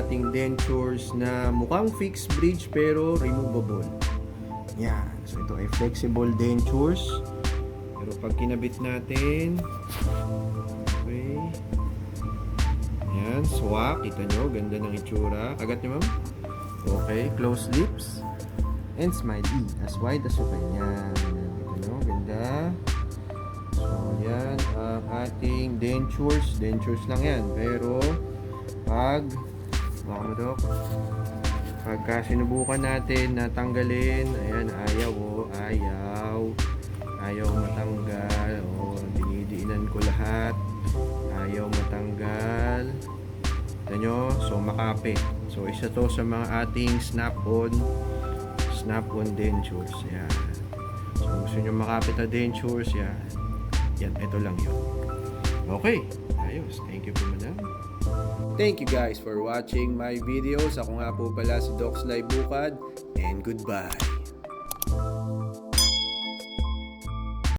ating dentures na mukhang fixed bridge pero removable. Yan. So ito ay flexible dentures. Pero pag kinabit natin, okay. Yan, swak. Kita nyo, ganda ng itsura. Kagat nyo, ma'am? Okay, close lips. And smiley. As wide as you can. Yan. Kita nyo, ganda. So, yan ang ating dentures. Dentures lang yan. Pero, pagka sinubukan natin na tanggalin, ayan, ayaw matanggal. Dinidiinan ko lahat, ayaw matanggal. Ito nyo, so makapit. So isa to sa mga ating snap-on dentures. Yan. So gusto nyo makapit na dentures, yan, ito lang yun. Okay, ayos. Thank you po, madam. Thank you guys for watching my videos. Ako nga po pala si Docs Live Bucad, and goodbye.